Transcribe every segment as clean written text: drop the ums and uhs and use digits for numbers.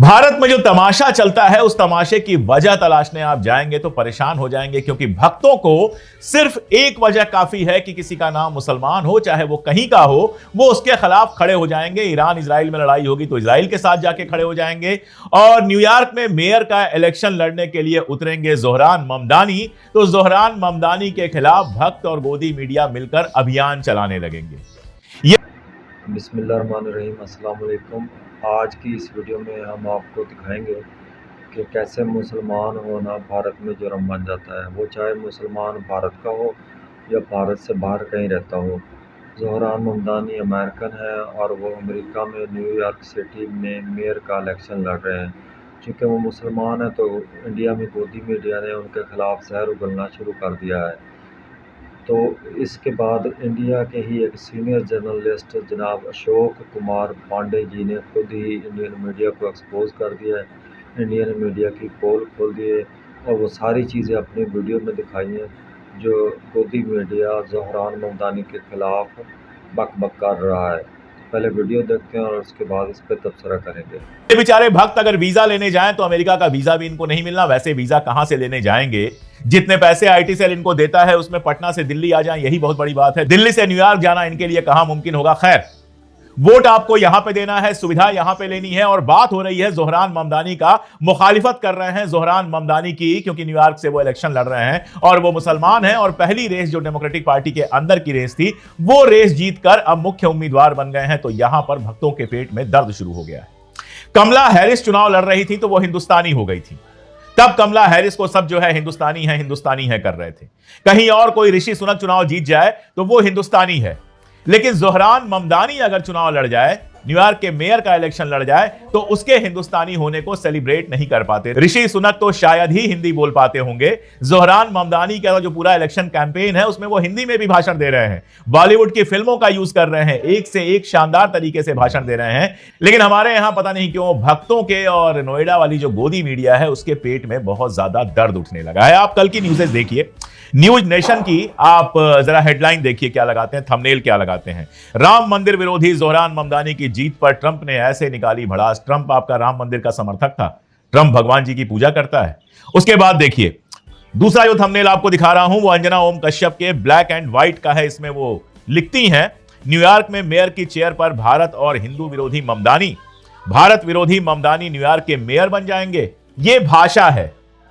भारत में जो तमाशा चलता है उस तमाशे की वजह तलाशने आप जाएंगे तो परेशान हो जाएंगे, क्योंकि भक्तों को सिर्फ एक वजह काफी है कि किसी का नाम मुसलमान हो, चाहे वो कहीं का हो, वो उसके खिलाफ खड़े हो जाएंगे। ईरान इजराइल में लड़ाई होगी तो इजराइल के साथ जाके खड़े हो जाएंगे, और न्यूयॉर्क में मेयर का इलेक्शन लड़ने के लिए उतरेंगे ज़ोहरान ममदानी, तो ज़ोहरान ममदानी के खिलाफ भक्त और गोदी मीडिया मिलकर अभियान चलाने लगेंगे। बिस्मिल्लाहिर्रहमानिर्रहीम, अस्सलाम वालेकुम। आज की इस वीडियो में हम आपको दिखाएंगे कि कैसे मुसलमान होना भारत में जुर्म बन जाता है, वो चाहे मुसलमान भारत का हो या भारत से बाहर कहीं रहता हो। ज़ोहरान ममदानी अमेरिकन है और वो अमेरिका में न्यूयॉर्क सिटी में मेयर का इलेक्शन लड़ रहे हैं। चूँकि वो मुसलमान है तो इंडिया में गोदी मीडिया ने उनके खिलाफ जहर उगलना शुरू कर दिया है। तो इसके बाद इंडिया के ही एक सीनियर जर्नलिस्ट जनाब अशोक कुमार पांडे जी ने खुद ही इंडियन मीडिया को एक्सपोज कर दिया है, इंडियन मीडिया की पोल खोल दी है और वो सारी चीज़ें अपनी वीडियो में दिखाई हैं जो गोदी मीडिया ज़ोहरान ममदानी के ख़िलाफ़ बक कर रहा है। पहले वीडियो देखते हैं और उसके बाद इस पर तबसरा करेंगे। ये बेचारे भक्त अगर वीजा लेने जाएं तो अमेरिका का वीजा भी इनको नहीं मिलना, वैसे वीजा कहां से लेने जाएंगे? जितने पैसे आईटी सेल इनको देता है उसमें पटना से दिल्ली आ जाएं, यही बहुत बड़ी बात है। दिल्ली से न्यूयॉर्क जाना इनके लिए कहां मुमकिन होगा? खैर, वोट आपको यहां पे देना है, सुविधा यहां पे लेनी है, और बात हो रही है ज़ोहरान ममदानी का। मुखालिफत कर रहे हैं ज़ोहरान ममदानी की, क्योंकि न्यूयॉर्क से वो इलेक्शन लड़ रहे हैं और वो मुसलमान हैं, और पहली रेस जो डेमोक्रेटिक पार्टी के अंदर की रेस थी वो रेस जीतकर अब मुख्य उम्मीदवार बन गए हैं। तो यहां पर भक्तों के पेट में दर्द शुरू हो गया है। कमला हैरिस चुनाव लड़ रही थी तो वो हिंदुस्तानी हो गई थी, तब कमला हैरिस को सब जो है हिंदुस्तानी है कर रहे थे। कहीं और कोई ऋषि सुनक चुनाव जीत जाए तो वो हिंदुस्तानी है, लेकिन ज़ोहरान ममदानी अगर चुनाव लड़ जाए, न्यूयॉर्क के मेयर का इलेक्शन लड़ जाए, तो उसके हिंदुस्तानी होने को सेलिब्रेट नहीं कर पाते। ऋषि सुनक तो शायद ही हिंदी बोल पाते होंगे, ज़ोहरान ममदानी का जो पूरा इलेक्शन कैंपेन है उसमें वो हिंदी में भी भाषण दे रहे हैं, बॉलीवुड की फिल्मों का यूज कर रहे हैं, एक से एक शानदार तरीके से भाषण दे रहे हैं। लेकिन हमारे यहां पता नहीं क्यों भक्तों के और नोएडा वाली जो गोदी मीडिया है उसके पेट में बहुत ज्यादा दर्द उठने लगा है। आप कल की न्यूज़ेस देखिए, न्यूज नेशन की, आप जरा हेडलाइन देखिए क्या लगाते हैं, थंबनेल क्या लगाते हैं। राम मंदिर विरोधी ज़ोहरान ममदानी की जीत पर ट्रंप ने ऐसे निकाली भड़ास। ट्रंप आपका राम मंदिर का समर्थक था, ट्रंप भगवान जी की पूजा करता है। उसके बाद देखिए दूसरा जो थंबनेल आपको दिखा रहा हूं वो अंजना ओम कश्यप के ब्लैक एंड व्हाइट का है। इसमें वो लिखती हैं, न्यूयॉर्क में मेयर की चेयर पर भारत और हिंदू विरोधी ममदानी, भारत विरोधी ममदानी न्यूयॉर्क के मेयर बन जाएंगे।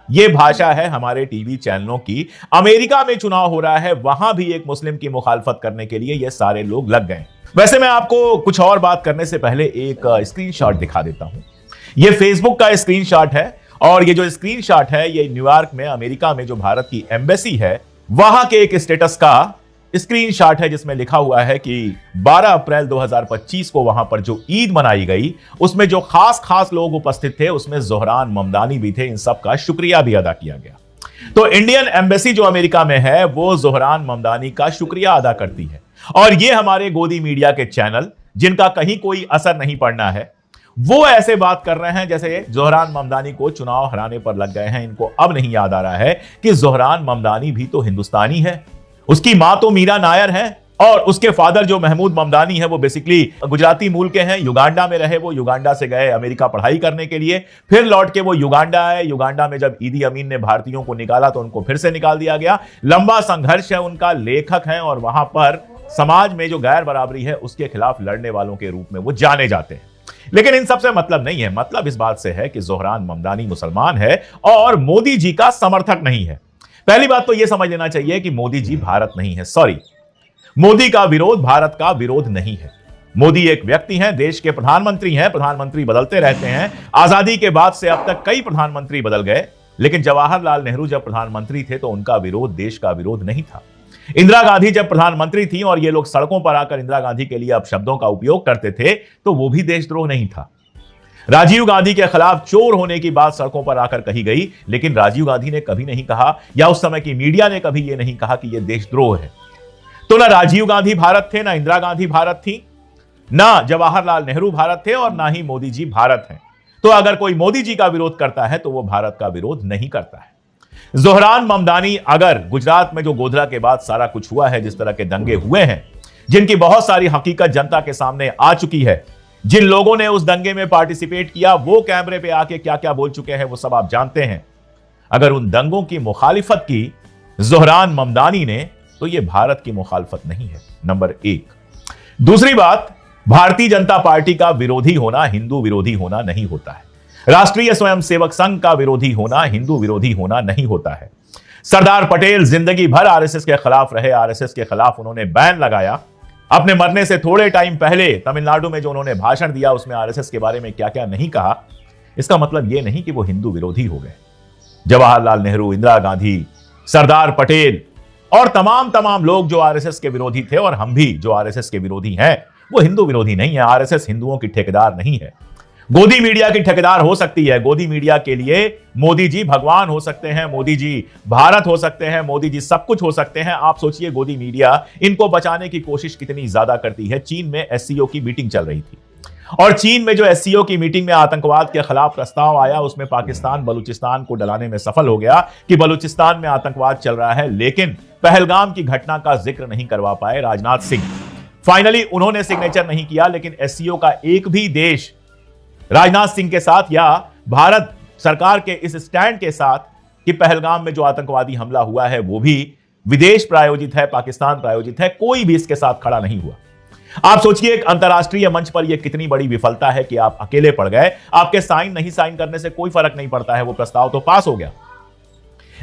ये भाषा है हमारे टीवी चैनलों की। अमेरिका में चुनाव हो रहा है, वहां भी एक मुस्लिम की मुखालफत करने के लिए ये सारे लोग लग गए। वैसे मैं आपको कुछ और बात करने से पहले एक स्क्रीनशॉट दिखा देता हूं। ये फेसबुक का स्क्रीनशॉट है, और ये जो स्क्रीनशॉट है ये न्यूयॉर्क में अमेरिका में जो भारत की एम्बेसी है वहां के एक स्टेटस का स्क्रीनशॉट है, जिसमें लिखा हुआ है कि 12 अप्रैल 2025 को वहां पर जो ईद मनाई गई उसमें जो खास लोग उपस्थित थे उसमें ज़ोहरान ममदानी भी थे। इन सब का शुक्रिया भी अदा किया गया। तो इंडियन एम्बेसी जो अमेरिका में है वो ज़ोहरान ममदानी का शुक्रिया अदा करती है, और ये हमारे गोदी मीडिया के चैनल जिनका कहीं कोई असर नहीं पड़ना है वो ऐसे बात कर रहे हैं जैसे ज़ोहरान ममदानी को चुनाव हराने पर लग गए हैं। इनको अब नहीं याद आ रहा है कि ज़ोहरान ममदानी भी तो हिंदुस्तानी है, उसकी मां तो मीरा नायर है, और उसके फादर जो महमूद ममदानी है वो बेसिकली गुजराती मूल के हैं। युगांडा में रहे, वो युगांडा से गए अमेरिका पढ़ाई करने के लिए, फिर लौट के वो युगांडा आए। युगांडा में जब ईदी अमीन ने भारतीयों को निकाला तो उनको फिर से निकाल दिया गया। लंबा संघर्ष है उनका, लेखक हैं, और वहां पर समाज में जो गैर बराबरी है उसके खिलाफ लड़ने वालों के रूप में वो जाने जाते हैं। लेकिन इन सबसे मतलब नहीं है, मतलब इस बात से है कि ज़ोहरान ममदानी मुसलमान है और मोदी जी का समर्थक नहीं है। पहली बात तो यह समझ लेना चाहिए कि मोदी जी भारत नहीं है, सॉरी, मोदी का विरोध भारत का विरोध नहीं है। मोदी एक व्यक्ति हैं, देश के प्रधानमंत्री हैं, प्रधानमंत्री बदलते रहते हैं। आजादी के बाद से अब तक कई प्रधानमंत्री बदल गए, लेकिन जवाहरलाल नेहरू जब प्रधानमंत्री थे तो उनका विरोध देश का विरोध नहीं था। इंदिरा गांधी जब प्रधानमंत्री थी और ये लोग सड़कों पर आकर इंदिरा गांधी के लिए अपशब्दों का उपयोग करते थे तो वो भी देशद्रोह नहीं था। राजीव गांधी के खिलाफ चोर होने की बात सड़कों पर आकर कही गई, लेकिन राजीव गांधी ने कभी नहीं कहा, या उस समय की मीडिया ने कभी यह नहीं कहा कि यह देशद्रोह है। तो ना राजीव गांधी भारत थे, ना इंदिरा गांधी भारत थी, ना जवाहरलाल नेहरू भारत थे, और ना ही मोदी जी भारत हैं। तो अगर कोई मोदी जी का विरोध करता है तो वो भारत का विरोध नहीं करता है। ज़ोहरान ममदानी अगर गुजरात में जो गोधरा के बाद सारा कुछ हुआ है, जिस तरह के दंगे हुए हैं, जिनकी बहुत सारी हकीकत जनता के सामने आ चुकी है, जिन लोगों ने उस दंगे में पार्टिसिपेट किया वो कैमरे पे आके क्या क्या बोल चुके हैं वो सब आप जानते हैं। अगर उन दंगों की मुखालिफत की ज़ोहरान ममदानी ने तो यह भारत की मुखालिफत नहीं है, नंबर एक। दूसरी बात, भारतीय जनता पार्टी का विरोधी होना हिंदू विरोधी होना नहीं होता है। राष्ट्रीय स्वयंसेवक संघ का विरोधी होना हिंदू विरोधी होना नहीं होता है। सरदार पटेल जिंदगी भर आरएसएस के खिलाफ रहे, आरएसएस के खिलाफ उन्होंने बैन लगाया। अपने मरने से थोड़े टाइम पहले तमिलनाडु में जो उन्होंने भाषण दिया उसमें आरएसएस के बारे में क्या क्या नहीं कहा, इसका मतलब यह नहीं कि वो हिंदू विरोधी हो गए। जवाहरलाल नेहरू, इंदिरा गांधी, सरदार पटेल और तमाम लोग जो आरएसएस के विरोधी थे, और हम भी जो आरएसएस के विरोधी हैं, वो हिंदू विरोधी नहीं है। आरएसएस हिंदुओं की ठेकेदार नहीं है। गोदी मीडिया की ठेकेदार हो सकती है। गोदी मीडिया के लिए मोदी जी भगवान हो सकते हैं, मोदी जी भारत हो सकते हैं, मोदी जी सब कुछ हो सकते हैं। आप सोचिए गोदी मीडिया इनको बचाने की कोशिश कितनी ज्यादा करती है। चीन में एससीओ की मीटिंग चल रही थी और चीन में जो एससीओ की मीटिंग में आतंकवाद के खिलाफ प्रस्ताव आया उसमें पाकिस्तान बलूचिस्तान को डलाने में सफल हो गया कि बलूचिस्तान में आतंकवाद चल रहा है, लेकिन पहलगाम की घटना का जिक्र नहीं करवा पाए राजनाथ सिंह। फाइनली उन्होंने सिग्नेचर नहीं किया, लेकिन एससीओ का एक भी देश राजनाथ सिंह के साथ या भारत सरकार के इस स्टैंड के साथ कि पहलगाम में जो आतंकवादी हमला हुआ है वो भी विदेश प्रायोजित है, पाकिस्तान प्रायोजित है, कोई भी इसके साथ खड़ा नहीं हुआ। आप सोचिए एक अंतरराष्ट्रीय मंच पर यह कितनी बड़ी विफलता है कि आप अकेले पड़ गए। आपके साइन करने से कोई फर्क नहीं पड़ता है, वो प्रस्ताव तो पास हो गया।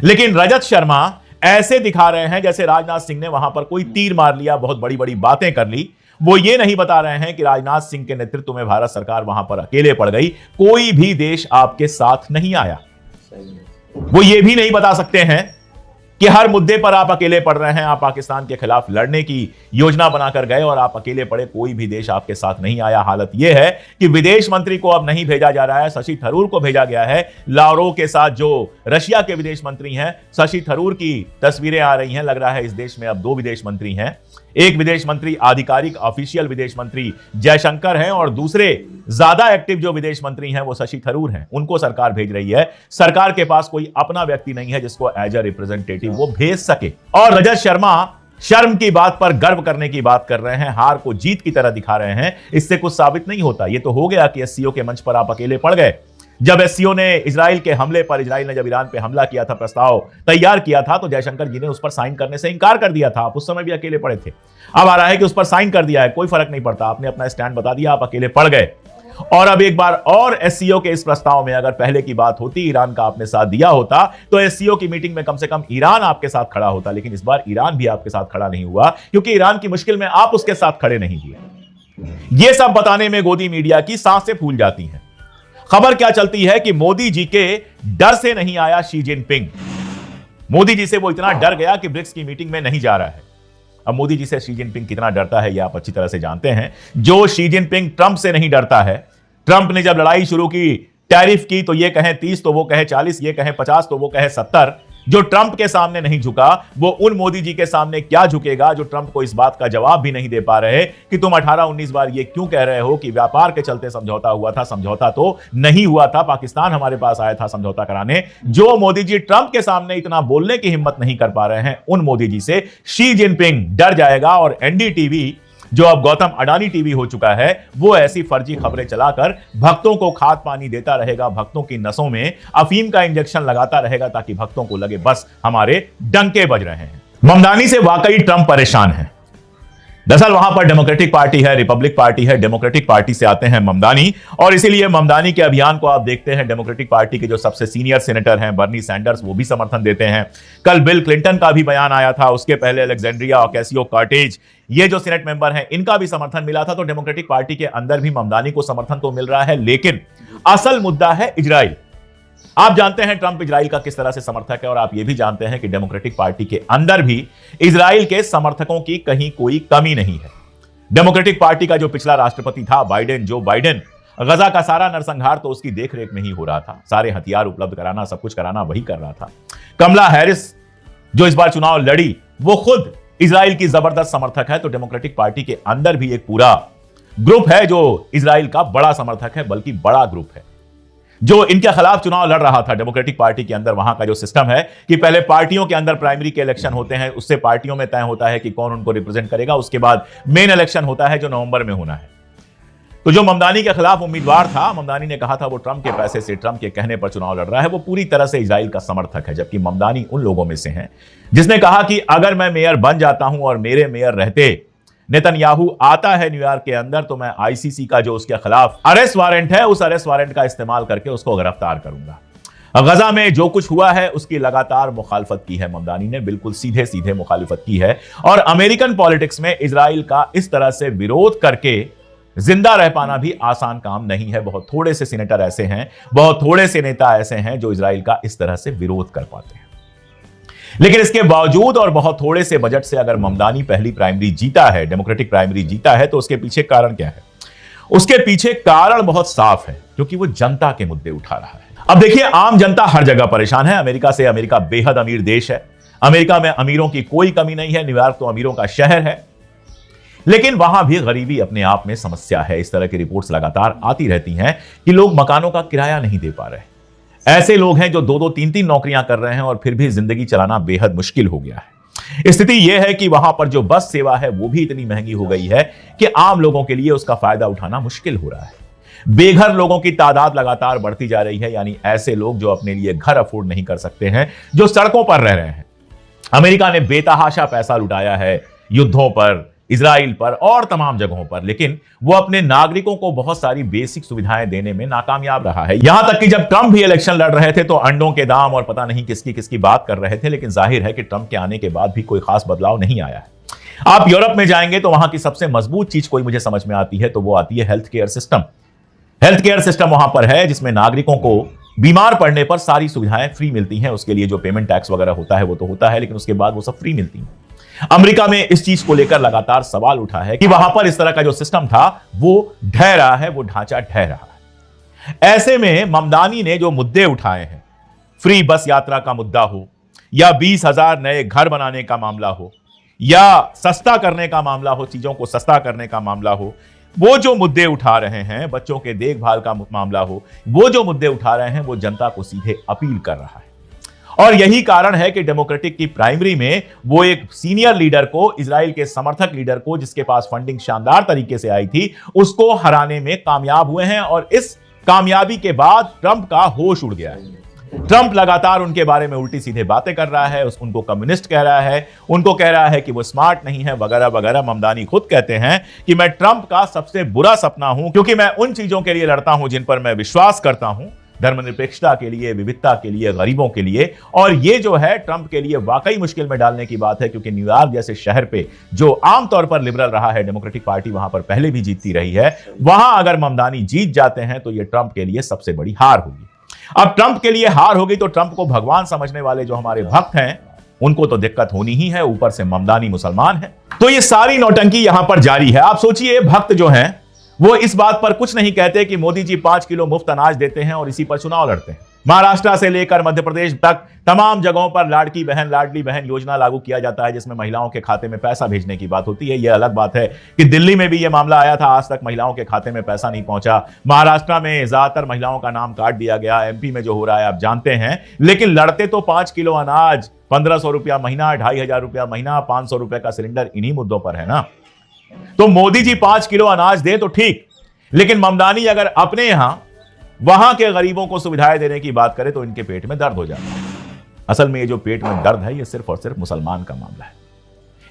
लेकिन रजत शर्मा ऐसे दिखा रहे हैं जैसे राजनाथ सिंह ने वहां पर कोई तीर मार लिया, बहुत बड़ी बड़ी बातें कर ली। वो ये नहीं बता रहे हैं कि राजनाथ सिंह के नेतृत्व में भारत सरकार वहां पर अकेले पड़ गई, कोई भी देश आपके साथ नहीं आया। वो ये भी नहीं बता सकते हैं कि हर मुद्दे पर आप अकेले पड़ रहे हैं। आप पाकिस्तान के खिलाफ लड़ने की योजना बनाकर गए और आप अकेले पड़े, कोई भी देश आपके साथ नहीं आया। हालत यह है कि विदेश मंत्री को अब नहीं भेजा जा रहा है, शशि थरूर को भेजा गया है। लावरोव के साथ जो रशिया के विदेश मंत्री हैं, शशि थरूर की तस्वीरें आ रही हैं। लग रहा है इस देश में अब दो विदेश मंत्री हैं। एक विदेश मंत्री आधिकारिक ऑफिशियल विदेश मंत्री जयशंकर हैं और दूसरे ज्यादा एक्टिव जो विदेश मंत्री हैं वो शशि थरूर हैं। उनको सरकार भेज रही है। सरकार के पास कोई अपना व्यक्ति नहीं है जिसको एज अ रिप्रेजेंटेटिव वो भेज सके। और रजत शर्मा शर्म की बात पर गर्व करने की बात कर रहे हैं, हार को जीत की तरह दिखा रहे हैं। इससे कुछ साबित नहीं होता। ये तो हो गया कि एससीओ के मंच पर आप अकेले पड़ गए। जब एससीओ ने इजराइल के हमले पर, इजराइल ने जब ईरान पे हमला किया था, प्रस्ताव तैयार किया था, तो जयशंकर जी ने उस पर साइन करने से इंकार कर दिया था। आप उस समय भी अकेले पड़े थे। अब आ रहा है कि उस पर साइन कर दिया है, कोई फर्क नहीं पड़ता। आपने अपना स्टैंड बता दिया, आप अकेले पड़ गए। और अब एक बार और एससीओ के इस प्रस्ताव में अगर पहले की बात होती, ईरान का आपने साथ दिया होता, तो एससीओ की मीटिंग में कम से कम ईरान आपके साथ खड़ा होता। लेकिन इस बार ईरान भी आपके साथ खड़ा नहीं हुआ, क्योंकि ईरान की मुश्किल में आप उसके साथ खड़े नहीं हुए। यह सब बताने में गोदी मीडिया की सांसें फूल जाती हैं। खबर क्या चलती है कि मोदी जी के डर से नहीं आया शी जिनपिंग। मोदी जी से वो इतना डर गया कि ब्रिक्स की मीटिंग में नहीं जा रहा है। अब मोदी जी से शी जिनपिंग कितना डरता है, यह आप अच्छी तरह से जानते हैं। जो शी जिनपिंग ट्रंप से नहीं डरता है। ट्रंप ने जब लड़ाई शुरू की, टैरिफ की, तो ये कहे 30 तो वो कहे 40, ये कहे 50 तो वो कहे 70। जो ट्रंप के सामने नहीं झुका, वो उन मोदी जी के सामने क्या झुकेगा जो ट्रंप को इस बात का जवाब भी नहीं दे पा रहे कि तुम 18-19 बार ये क्यों कह रहे हो कि व्यापार के चलते समझौता हुआ था। समझौता तो नहीं हुआ था, पाकिस्तान हमारे पास आया था समझौता कराने। जो मोदी जी ट्रंप के सामने इतना बोलने की हिम्मत नहीं कर पा रहे हैं, उन मोदी जी से शी जिनपिंग डर जाएगा। और एनडीटीवी, जो अब गौतम अडानी टीवी हो चुका है, वो ऐसी फर्जी खबरें चलाकर भक्तों को खाद पानी देता रहेगा, भक्तों की नसों में अफीम का इंजेक्शन लगाता रहेगा, ताकि भक्तों को लगे बस हमारे डंके बज रहे हैं। ममदानी से वाकई ट्रंप परेशान है। दरअसल वहां पर डेमोक्रेटिक पार्टी है, रिपब्लिक पार्टी है। डेमोक्रेटिक पार्टी से आते हैं ममदानी, और इसीलिए ममदानी के अभियान को आप देखते हैं। डेमोक्रेटिक पार्टी के जो सबसे सीनियर सेनेटर हैं बर्नी सैंडर्स, वो भी समर्थन देते हैं। कल बिल क्लिंटन का भी बयान आया था, उसके पहले अलेक्जेंड्रिया ऑकेसियो-कॉर्टेज, ये जो सीनेट मेंबर हैं, इनका भी समर्थन मिला था। तो डेमोक्रेटिक पार्टी के अंदर भी ममदानी को समर्थन तो मिल रहा है, लेकिन असल मुद्दा है इजराइल। आप जानते हैं ट्रंप इजराइल का किस तरह से समर्थक है, और आप यह भी जानते हैं कि डेमोक्रेटिक पार्टी के अंदर भी इजराइल के समर्थकों की कहीं कोई कमी नहीं है। डेमोक्रेटिक पार्टी का जो पिछला राष्ट्रपति था बाइडेन, जो बाइडेन, गजा का सारा नरसंहार तो उसकी देखरेख में ही हो रहा था। सारे हथियार उपलब्ध कराना, सब कुछ कराना वही कर रहा था। कमला हैरिस जो इस बार चुनाव लड़ी, वो खुद इजराइल की जबरदस्त समर्थक है। तो डेमोक्रेटिक पार्टी के अंदर भी एक पूरा ग्रुप है जो इजराइल का बड़ा समर्थक है, बल्कि बड़ा ग्रुप है जो इनके खिलाफ चुनाव लड़ रहा था। डेमोक्रेटिक पार्टी के अंदर वहां का जो सिस्टम है कि पहले पार्टियों के अंदर प्राइमरी के इलेक्शन होते हैं, उससे पार्टियों में तय होता है कि कौन उनको रिप्रेजेंट करेगा। उसके बाद मेन इलेक्शन होता है जो नवंबर में होना है। तो जो ममदानी के खिलाफ उम्मीदवार था, ममदानी ने कहा था वो ट्रंप के पैसे से, ट्रंप के कहने पर चुनाव लड़ रहा है, वो पूरी तरह से इजराइल का समर्थक है। जबकि ममदानी उन लोगों में से हैं जिसने कहा कि अगर मैं मेयर बन जाता हूं और मेरे मेयर रहते नेतन्याहू आता है न्यूयॉर्क के अंदर, तो मैं आईसीसी का जो उसके खिलाफ अरेस्ट वारंट है, उस अरेस्ट वारंट का इस्तेमाल करके उसको गिरफ्तार करूंगा। गजा में जो कुछ हुआ है उसकी लगातार मुखालफत की है ममदानी ने, बिल्कुल सीधे सीधे मुखालिफत की है। और अमेरिकन पॉलिटिक्स में इजराइल का इस तरह से विरोध करके जिंदा रह पाना भी आसान काम नहीं है। बहुत थोड़े से सीनेटर ऐसे हैं, बहुत थोड़े से नेता ऐसे हैं जो इजराइल का इस तरह से विरोध कर पाते हैं। लेकिन इसके बावजूद और बहुत थोड़े से बजट से अगर ममदानी पहली प्राइमरी जीता है, डेमोक्रेटिक प्राइमरी जीता है, तो उसके पीछे कारण क्या है? उसके पीछे कारण बहुत साफ है, क्योंकि वो जनता के मुद्दे उठा रहा है। अब देखिए, आम जनता हर जगह परेशान है। अमेरिका से, अमेरिका बेहद अमीर देश है, अमेरिका में अमीरों की कोई कमी नहीं है, न्यूयॉर्क तो अमीरों का शहर है, लेकिन वहां भी गरीबी अपने आप में समस्या है। इस तरह की रिपोर्ट्स लगातार आती रहती हैं कि लोग मकानों का किराया नहीं दे पा रहे। ऐसे लोग हैं जो 2-2, 3-3 नौकरियां कर रहे हैं और फिर भी जिंदगी चलाना बेहद मुश्किल हो गया है। स्थिति यह है कि वहां पर जो बस सेवा है वो भी इतनी महंगी हो गई है कि आम लोगों के लिए उसका फायदा उठाना मुश्किल हो रहा है। बेघर लोगों की तादाद लगातार बढ़ती जा रही है, यानी ऐसे लोग जो अपने लिए घर अफोर्ड नहीं कर सकते हैं, जो सड़कों पर रह रहे हैं। अमेरिका ने बेतहाशा पैसा लुटाया है युद्धों पर, इजराइल पर और तमाम जगहों पर, लेकिन वो अपने नागरिकों को बहुत सारी बेसिक सुविधाएं देने में नाकामयाब रहा है। यहां तक कि जब ट्रंप भी इलेक्शन लड़ रहे थे तो अंडों के दाम और पता नहीं किसकी किसकी बात कर रहे थे, लेकिन जाहिर है कि ट्रंप के आने के बाद भी कोई खास बदलाव नहीं आया है। आप यूरोप में जाएंगे तो वहां की सबसे मजबूत चीज कोई मुझे समझ में आती है, तो वो आती है health care system. Health care system वहां पर है जिसमें नागरिकों को बीमार पड़ने पर सारी सुविधाएं फ्री मिलती हैं। उसके लिए जो पेमेंट टैक्स वगैरह होता है वो तो होता है, लेकिन उसके बाद वो सब फ्री मिलती है। अमेरिका में इस चीज को लेकर लगातार सवाल उठा है कि वहां पर इस तरह का जो सिस्टम था वो ढह रहा है, वो ढांचा ढह रहा है। ऐसे में ममदानी ने जो मुद्दे उठाए हैं, फ्री बस यात्रा का मुद्दा हो, या 20,000 नए घर बनाने का मामला हो, या सस्ता करने का मामला हो, चीजों को सस्ता करने का मामला हो, वो जो मुद्दे उठा रहे हैं, बच्चों के देखभाल का मामला हो, वो जो मुद्दे उठा रहे हैं, वो जनता को सीधे अपील कर रहा है। और यही कारण है कि डेमोक्रेटिक की प्राइमरी में वो एक सीनियर लीडर को, इजराइल के समर्थक लीडर को, जिसके पास फंडिंग शानदार तरीके से आई थी, उसको हराने में कामयाब हुए हैं। और इस कामयाबी के बाद ट्रंप का होश उड़ गया है। ट्रंप लगातार उनके बारे में उल्टी सीधे बातें कर रहा है, उनको कम्युनिस्ट कह रहा है, उनको कह रहा है कि वो स्मार्ट नहीं है, वगैरह वगैरह। ममदानी खुद कहते हैं कि मैं ट्रंप का सबसे बुरा सपना हूं, क्योंकि मैं उन चीजों के लिए लड़ता हूं जिन पर मैं विश्वास करता हूं, धर्मनिरपेक्षता के लिए, विविधता के लिए, गरीबों के लिए। और ये जो है ट्रंप के लिए वाकई मुश्किल में डालने की बात है, क्योंकि न्यूयॉर्क जैसे शहर पे जो आमतौर पर लिबरल रहा है, डेमोक्रेटिक पार्टी वहां पर पहले भी जीतती रही है, वहां अगर ममदानी जीत जाते हैं तो ये ट्रंप के लिए सबसे बड़ी हार होगी। अब ट्रंप के लिए हार होगी तो ट्रंप को भगवान समझने वाले जो हमारे भक्त हैं उनको तो दिक्कत होनी ही है, ऊपर से ममदानी मुसलमान है। तो ये सारी नौटंकी यहां पर जारी है। आप सोचिए, भक्त जो हैं वो इस बात पर कुछ नहीं कहते कि मोदी जी 5 किलो मुफ्त अनाज देते हैं और इसी पर चुनाव लड़ते हैं। महाराष्ट्र से लेकर मध्य प्रदेश तक तमाम जगहों पर लाड़की बहन, लाडली बहन योजना लागू किया जाता है, जिसमें महिलाओं के खाते में पैसा भेजने की बात होती है। यह अलग बात है कि दिल्ली में भी यह मामला आया था, आज तक महिलाओं के खाते में पैसा नहीं पहुंचा। महाराष्ट्र में ज्यादातर महिलाओं का नाम काट दिया गया, एमपी में जो हो रहा है आप जानते हैं। लेकिन लड़ते तो 5 किलो अनाज, 1500 रुपया महीना, 2500 रुपया महीना, 500 रुपए का सिलेंडर, इन्हीं मुद्दों पर है ना। तो मोदी जी 5 किलो अनाज दे तो ठीक, लेकिन ममदानी अगर अपने यहां वहां के गरीबों को सुविधाएं देने की बात करे तो इनके पेट में दर्द हो जाता है। असल में ये जो पेट में दर्द है, ये सिर्फ और सिर्फ मुसलमान का मामला है।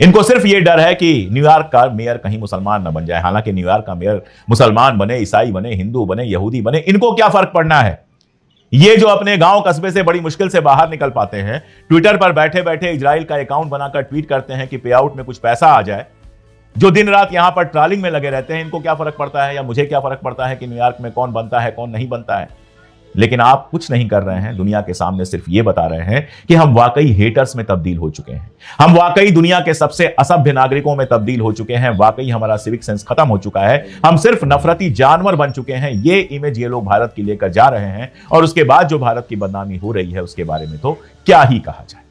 इनको सिर्फ ये डर है कि न्यूयॉर्क का मेयर कहीं मुसलमान न बन जाए। हालांकि न्यूयॉर्क का मेयर मुसलमान बने, ईसाई बने, हिंदू बने, यहूदी बने, इनको क्या फर्क पड़ना है। ये जो अपने गांव कस्बे से बड़ी मुश्किल से बाहर निकल पाते हैं, ट्विटर पर बैठे बैठे इजराइल का अकाउंट बनाकर ट्वीट करते हैं कि पे आउट में कुछ पैसा आ जाए, जो दिन रात यहां पर ट्रॉलिंग में लगे रहते हैं, इनको क्या फर्क पड़ता है, या मुझे क्या फर्क पड़ता है कि न्यूयॉर्क में कौन बनता है कौन नहीं बनता है। लेकिन आप कुछ नहीं कर रहे हैं, दुनिया के सामने सिर्फ ये बता रहे हैं कि हम वाकई हेटर्स में तब्दील हो चुके हैं, हम वाकई दुनिया के सबसे असभ्य नागरिकों में तब्दील हो चुके हैं, वाकई हमारा सिविक सेंस खत्म हो चुका है, हम सिर्फ नफरती जानवर बन चुके हैं। ये इमेज ये लोग भारत की लेकर जा रहे हैं, और उसके बाद जो भारत की बदनामी हो रही है उसके बारे में तो क्या ही कहा जाए।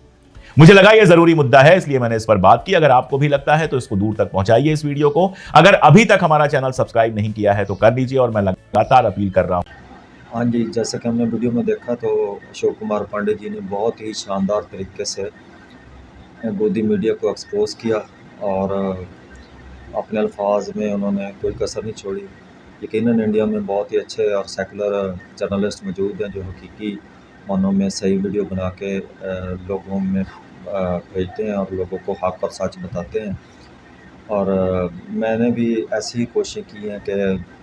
मुझे लगा यह जरूरी मुद्दा है, इसलिए मैंने इस पर बात की। अगर आपको भी लगता है तो इसको दूर तक पहुंचाइए इस वीडियो को। अगर अभी तक हमारा चैनल सब्सक्राइब नहीं किया है तो कर लीजिए, और मैं लगातार अपील कर रहा हूं। हाँ जी, जैसे कि हमने वीडियो में देखा तो अशोक कुमार पांडे जी ने बहुत ही शानदार तरीके से गोदी मीडिया को एक्सपोज किया, और अपने अल्फाज में उन्होंने कोई कसर नहीं छोड़ी। यकीनन इंडिया में बहुत ही अच्छे और सेकुलर जर्नलिस्ट मौजूद हैं जो हकीकी मानों में सही वीडियो बना के लोगों में भेजते हैं और लोगों को हक़ और सच बताते हैं। और मैंने भी ऐसी ही कोशिशें की हैं कि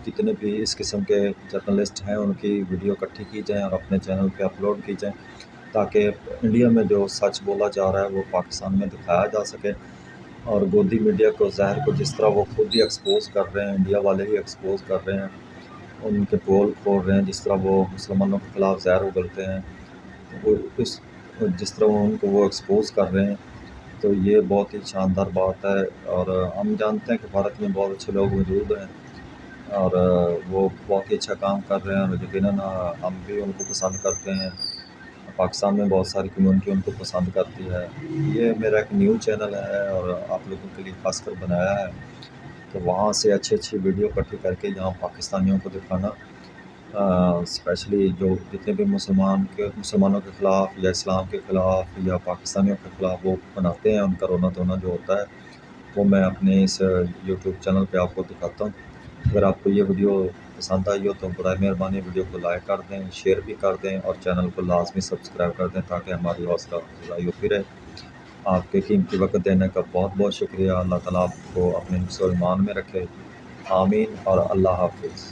जितने भी इस किस्म के जर्नलिस्ट हैं उनकी वीडियो इकट्ठी की जाएँ और अपने चैनल पे अपलोड की जाएँ, ताकि इंडिया में जो सच बोला जा रहा है वो पाकिस्तान में दिखाया जा सके। और गोदी मीडिया को, ज़हर को जिस तरह वो खुद ही एक्सपोज़ कर रहे हैं, इंडिया वाले ही एक्सपोज़ कर रहे हैं, उनके पोल खोल रहे हैं, जिस तरह वो मुसलमानों के ख़िलाफ़ ज़हर उगलते हैं, वो इस जिस तरह वो उनको वो एक्सपोज़ कर रहे हैं, तो ये बहुत ही शानदार बात है। और हम जानते हैं कि भारत में बहुत अच्छे लोग मौजूद हैं और वो बहुत ही अच्छा काम कर रहे हैं और यकीनन हम भी उनको पसंद करते हैं। पाकिस्तान में बहुत सारी कम्युनिटी उनको पसंद करती है। ये मेरा एक न्यूज़ चैनल है और आप लोगों के लिए ख़ासकर बनाया है, तो वहाँ से अच्छी-अच्छी वीडियो इकट्ठी करके यहाँ पाकिस्तानियों को दिखाना, स्पेशली जो जितने भी मुसलमानों के ख़िलाफ़ या इस्लाम के ख़िलाफ़ या पाकिस्तानियों के ख़िलाफ़ वो बनाते हैं, उनका रोना-धोना जो होता है, वो मैं अपने इस यूट्यूब चैनल पे आपको दिखाता हूँ। अगर आपको ये वीडियो पसंद आई हो तो बराए मेहरबानी वीडियो को लाइक कर दें, शेयर भी कर दें और चैनल को लाज़मी सब्सक्राइब कर दें ताकि हमारी हौसला अफ़ज़ाई होती रहे। आपके कीमती वक़्त देने का बहुत-बहुत शुक्रिया। अल्लाह ताला आपको अपने हिफ्ज़-ओ-ईमान में रखे। आमीन और अल्लाह हाफ़िज़।